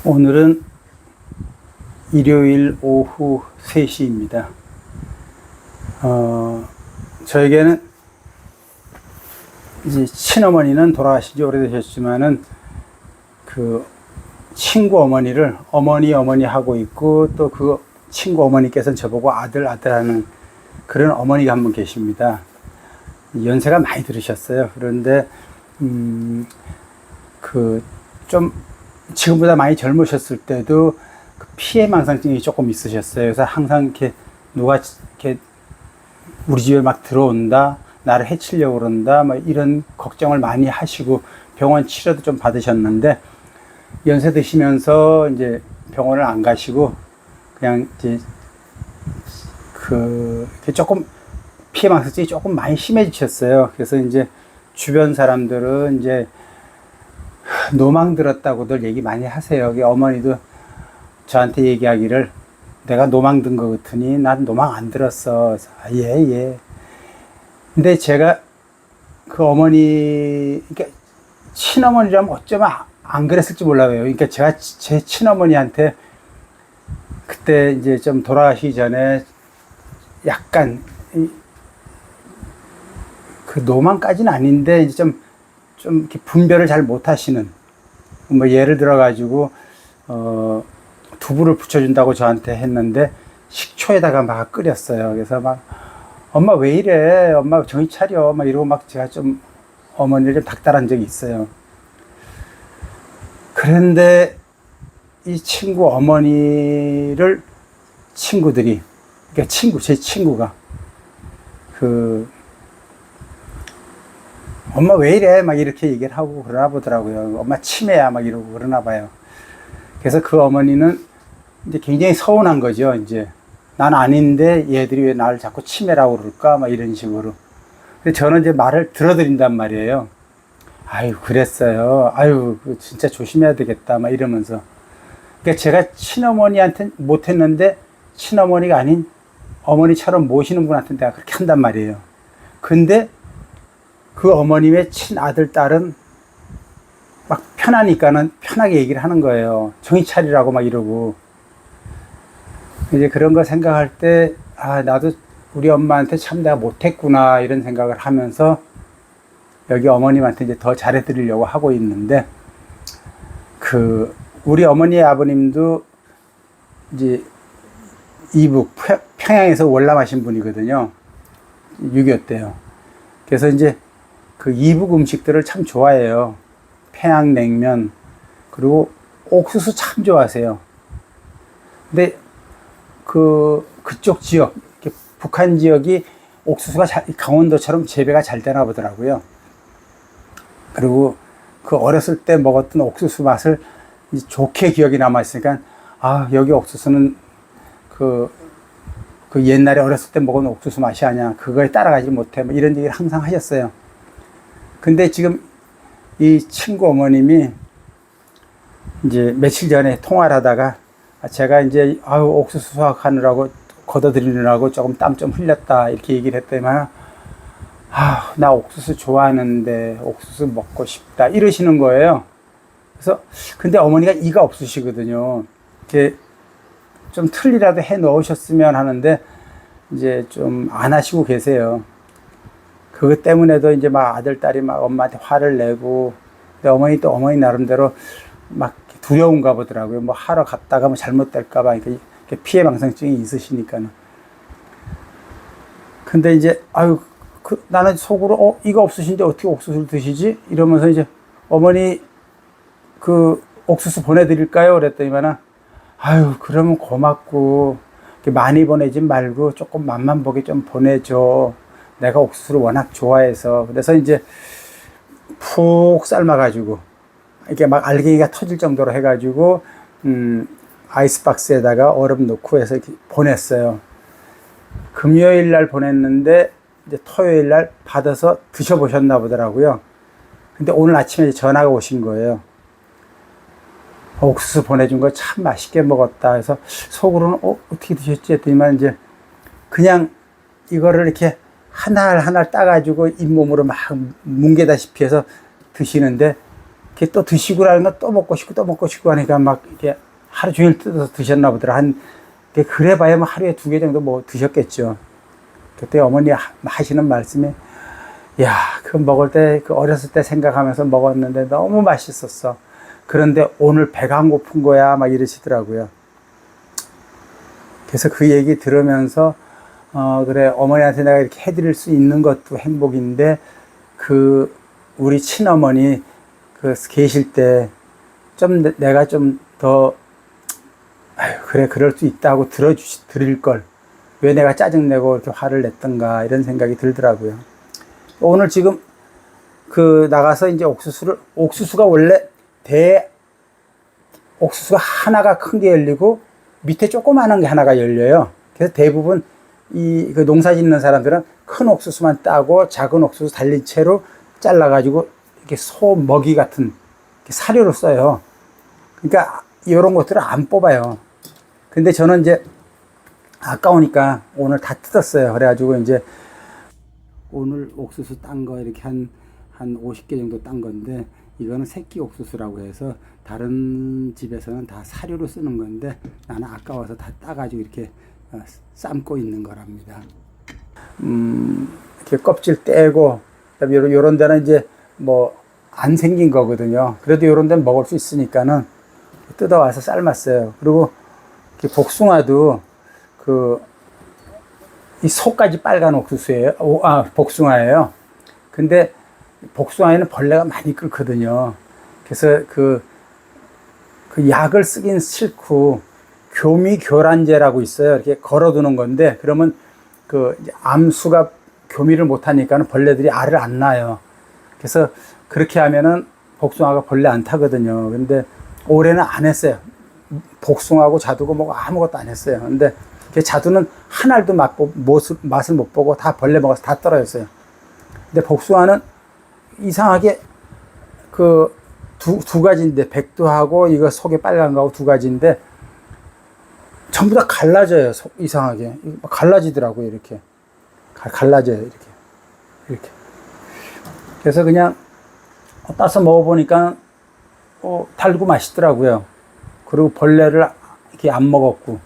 오늘은 일요일 오후 3시입니다. 저에게는 이제 친어머니는 돌아가신 지 오래되셨지만은 그 친구 어머니를 어머니 하고 있고, 또 그 친구 어머니께서는 저보고 아들 하는 그런 어머니가 한 분 계십니다. 연세가 많이 들으셨어요. 그런데 좀 지금보다 많이 젊으셨을 때도 그 피해망상증이 조금 있으셨어요. 그래서 항상 이렇게 누가 이렇게 우리 집에 막 들어온다, 나를 해치려고 그런다, 뭐 이런 걱정을 많이 하시고 병원 치료도 좀 받으셨는데, 연세 드시면서 이제 병원을 안 가시고 그냥 이제 조금 피해망상증이 조금 많이 심해지셨어요. 그래서 이제 주변 사람들은 이제 노망 들었다고들 얘기 많이 하세요. 어머니도 저한테 얘기하기를, 내가 노망 든 거 같으니 난 노망 안 들었어. 그래서 예. 근데 제가 그 어머니, 그러니까 친어머니라면 어쩌면 안 그랬을지 몰라요. 그러니까 제가 제 친어머니한테 그때 이제 좀 돌아가시기 전에 약간 그 노망까지는 아닌데 이제 좀 이렇게 분별을 잘 못하시는, 뭐 예를 들어가지고 두부를 부쳐준다고 저한테 했는데 식초에다가 막 끓였어요. 그래서 막 엄마 왜 이래, 엄마 정신 차려, 막 이러고 막 제가 좀 어머니를 좀 닥달한 적이 있어요. 그런데 이 친구 어머니를 친구들이, 그러니까 제 친구가 엄마 왜 이래 막 이렇게 얘기를 하고 그러나 보더라고요. 엄마 치매야 막 이러고 그러나 봐요. 그래서 그 어머니는 이제 굉장히 서운한 거죠. 이제 난 아닌데 얘들이 왜 나를 자꾸 치매라고 그럴까 막 이런 식으로. 근데 저는 이제 말을 들어드린단 말이에요. 아유 그랬어요, 아유 진짜 조심해야 되겠다 막 이러면서. 그러니까 제가 친어머니한테 못했는데 친어머니가 아닌 어머니처럼 모시는 분한테 내가 그렇게 한단 말이에요. 근데 그 어머님의 친아들, 딸은 막 편하니까는 편하게 얘기를 하는 거예요. 정신 차리라고 막 이러고. 이제 그런 거 생각할 때, 나도 우리 엄마한테 참 내가 못했구나, 이런 생각을 하면서 여기 어머님한테 이제 더 잘해드리려고 하고 있는데, 우리 어머니 아버님도 이제 이북, 평양에서 월남하신 분이거든요. 6.25 때요. 그래서 이제 그 이북 음식들을 참 좋아해요. 평양냉면, 그리고 옥수수 참 좋아하세요. 근데 그쪽 지역, 북한 지역이 옥수수가 강원도처럼 재배가 잘 되나 보더라고요. 그리고 그 어렸을 때 먹었던 옥수수 맛을 좋게 기억이 남아있으니까, 여기 옥수수는 그 옛날에 어렸을 때 먹은 옥수수 맛이 아니야, 그거에 따라가지 못해, 뭐 이런 얘기를 항상 하셨어요. 근데 지금 이 친구 어머님이 이제 며칠 전에 통화를 하다가, 제가 이제 옥수수 수확하느라고 걷어들이느라고 조금 땀 좀 흘렸다 이렇게 얘기를 했더니만, 나 옥수수 좋아하는데 옥수수 먹고 싶다 이러시는 거예요. 그래서 근데 어머니가 이가 없으시거든요. 이렇게 좀 틀리라도 해 넣으셨으면 하는데 이제 좀 안 하시고 계세요. 그것 때문에도 이제 막 아들, 딸이 막 엄마한테 화를 내고, 근데 어머니 또 어머니 나름대로 막 두려운가 보더라고요. 뭐 하러 갔다가 뭐 잘못될까봐, 이렇게 피해망상증이 있으시니까는. 근데 이제, 나는 속으로, 이거 없으신데 어떻게 옥수수를 드시지? 이러면서 이제 어머니 옥수수 보내드릴까요? 그랬더니만은, 그러면 고맙고, 많이 보내지 말고 조금 맛만 보게 좀 보내줘. 내가 옥수수를 워낙 좋아해서. 그래서 이제 푹 삶아가지고, 이렇게 막 알갱이가 터질 정도로 해가지고, 아이스박스에다가 얼음 넣고 해서 이렇게 보냈어요. 금요일 날 보냈는데, 이제 토요일 날 받아서 드셔보셨나 보더라고요. 근데 오늘 아침에 전화가 오신 거예요. 옥수수 보내준 거 참 맛있게 먹었다 해서, 속으로는 어떻게 드셨지 했더니만, 이제 그냥 이거를 이렇게 하나 따가지고 잇몸으로 막 뭉개다시피 해서 드시는데 이렇게 또 드시고 라는 건 또 먹고 싶고 또 먹고 싶고 하니까 막 이렇게 하루 종일 뜯어서 드셨나 보더라. 그래 봐야 뭐 하루에 2개 정도 뭐 드셨겠죠. 그때 어머니 하시는 말씀이, 야, 그 먹을 때, 그 어렸을 때 생각하면서 먹었는데 너무 맛있었어. 그런데 오늘 배가 안 고픈 거야. 막 이러시더라고요. 그래서 그 얘기 들으면서, 그래, 어머니한테 내가 이렇게 해드릴 수 있는 것도 행복인데, 우리 친어머니, 계실 때, 내가 좀 더, 아유, 그래, 그럴 수 있다고 드릴 걸. 왜 내가 짜증내고 이렇게 화를 냈던가, 이런 생각이 들더라고요. 오늘 지금, 나가서 이제 옥수수가 원래 옥수수가 하나가 큰 게 열리고, 밑에 조그마한 게 하나가 열려요. 그래서 대부분 농사 짓는 사람들은 큰 옥수수만 따고 작은 옥수수 달린 채로 잘라가지고 이렇게 소 먹이 같은 사료로 써요. 그러니까 이런 것들을 안 뽑아요. 근데 저는 이제 아까우니까 오늘 다 뜯었어요. 그래가지고 이제 오늘 옥수수 딴 거 이렇게 한 50개 정도 딴 건데, 이거는 새끼 옥수수라고 해서 다른 집에서는 다 사료로 쓰는 건데 나는 아까워서 다 따가지고 이렇게 삶고 있는 거랍니다. 이렇게 껍질 떼고, 요런 데는 이제 뭐 안 생긴 거거든요. 그래도 요런 데는 먹을 수 있으니까는 뜯어와서 삶았어요. 그리고 복숭아도 이 속까지 빨간 옥수수예요. 복숭아예요. 근데 복숭아에는 벌레가 많이 끓거든요. 그래서 그 약을 쓰긴 싫고 교미교란제라고 있어요. 이렇게 걸어두는 건데, 그러면 암수가 교미를 못하니까는 벌레들이 알을 안 낳아요. 그래서 그렇게 하면은 복숭아가 벌레 안 타거든요. 근데 올해는 안 했어요. 복숭아하고 자두고 뭐 아무것도 안 했어요. 근데 자두는 한 알도 맛을 못 보고 다 벌레 먹어서 다 떨어졌어요. 근데 복숭아는 이상하게 두 가지인데, 백두하고 이거 속에 빨간 거하고 두 가지인데 전부 다 갈라져요. 이상하게 갈라지더라고요. 이렇게 갈라져요. 이렇게. 그래서 그냥 따서 먹어보니까 달고 맛있더라고요. 그리고 벌레를 이렇게 안 먹었고,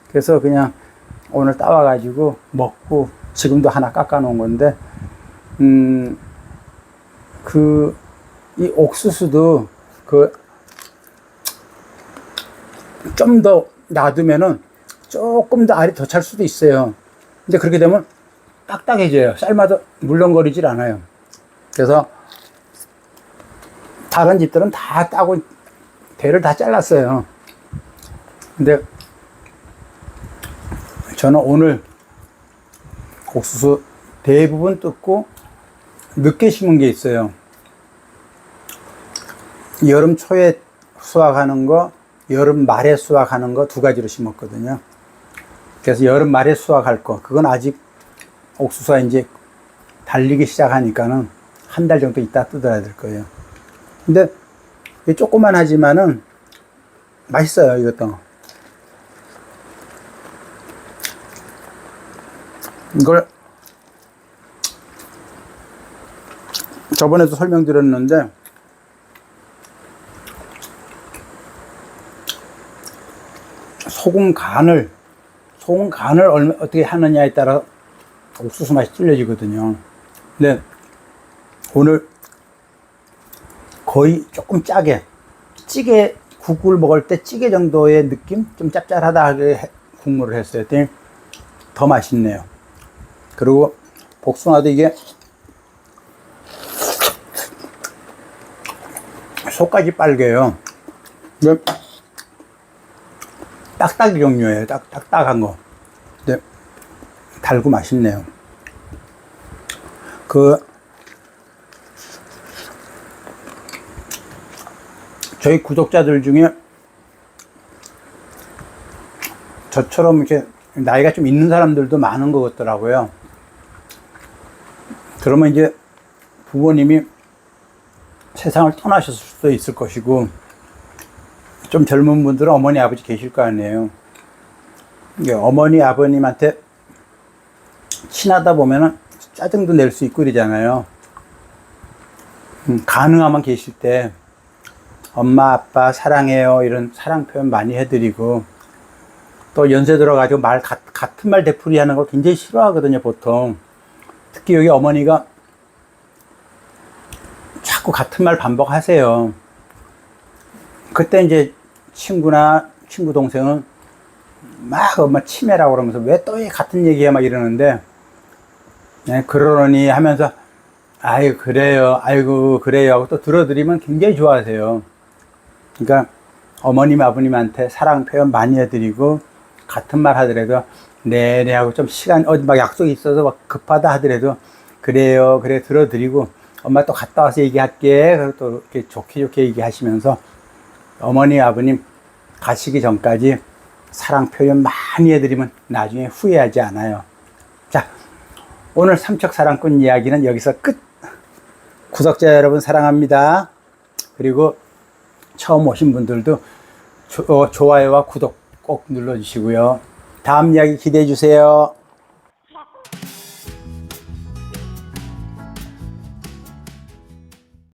그래서 그냥 오늘 따와가지고 먹고, 지금도 하나 깎아 놓은 건데, 이 옥수수도 좀 더 놔두면은 조금 더 알이 더 찰 수도 있어요. 근데 그렇게 되면 딱딱해져요. 삶아도 물렁거리질 않아요. 그래서 다른 집들은 다 따고 대를 다 잘랐어요. 근데 저는 오늘 옥수수 대부분 뜯고 늦게 심은 게 있어요. 여름 초에 수확하는 거, 여름 말에 수확하는 거 두 가지로 심었거든요. 그래서 여름 말에 수확할 거, 그건 아직 옥수수가 이제 달리기 시작하니까는 한 달 정도 있다 뜯어야 될 거예요. 근데 조그만 하지만은 맛있어요, 이것도. 이걸 저번에도 설명드렸는데, 소금 간을 어떻게 하느냐에 따라 옥수수 맛이 틀려지거든요. 근데 오늘 거의 조금 짜게, 국을 먹을 때 찌개 정도의 느낌? 좀 짭짤하다하게 국물을 했어요. 더 맛있네요. 그리고 복숭아도 이게 속까지 빨개요. 근데 딱딱이 종류예요. 딱딱한 거. 근데 달고 맛있네요. 저희 구독자들 중에 저처럼 이렇게 나이가 좀 있는 사람들도 많은 것 같더라고요. 그러면 이제 부모님이 세상을 떠나셨을 수도 있을 것이고, 좀 젊은 분들은 어머니 아버지 계실 거 아니에요. 어머니 아버님한테 친하다 보면은 짜증도 낼 수 있고 그러잖아요. 가능하면 계실 때 엄마, 아빠 사랑해요. 이런 사랑 표현 많이 해드리고, 또 연세 들어가지고 같은 말 되풀이 하는 걸 굉장히 싫어하거든요, 보통. 특히 여기 어머니가 자꾸 같은 말 반복하세요. 그때 이제 친구 동생은 막 엄마 치매라고 그러면서 왜 또 같은 얘기야 막 이러는데, 네, 그러니 하면서 아이고 그래요, 아이고 그래요 하고 또 들어드리면 굉장히 좋아하세요. 그러니까 어머님 아버님한테 사랑 표현 많이 해드리고, 같은 말 하더라도 네네 하고, 좀 시간 어디 막 약속이 있어서 막 급하다 하더라도 그래요 그래 들어드리고, 엄마 또 갔다 와서 얘기할게 그리고 또 이렇게 좋게 얘기하시면서 어머니 아버님 가시기 전까지 사랑 표현 많이 해드리면 나중에 후회하지 않아요. 자, 오늘 삼척사랑꾼 이야기는 여기서 끝. 구독자 여러분 사랑합니다. 그리고 처음 오신 분들도 좋아요와 구독 꼭 눌러주시고요. 다음 이야기 기대해 주세요.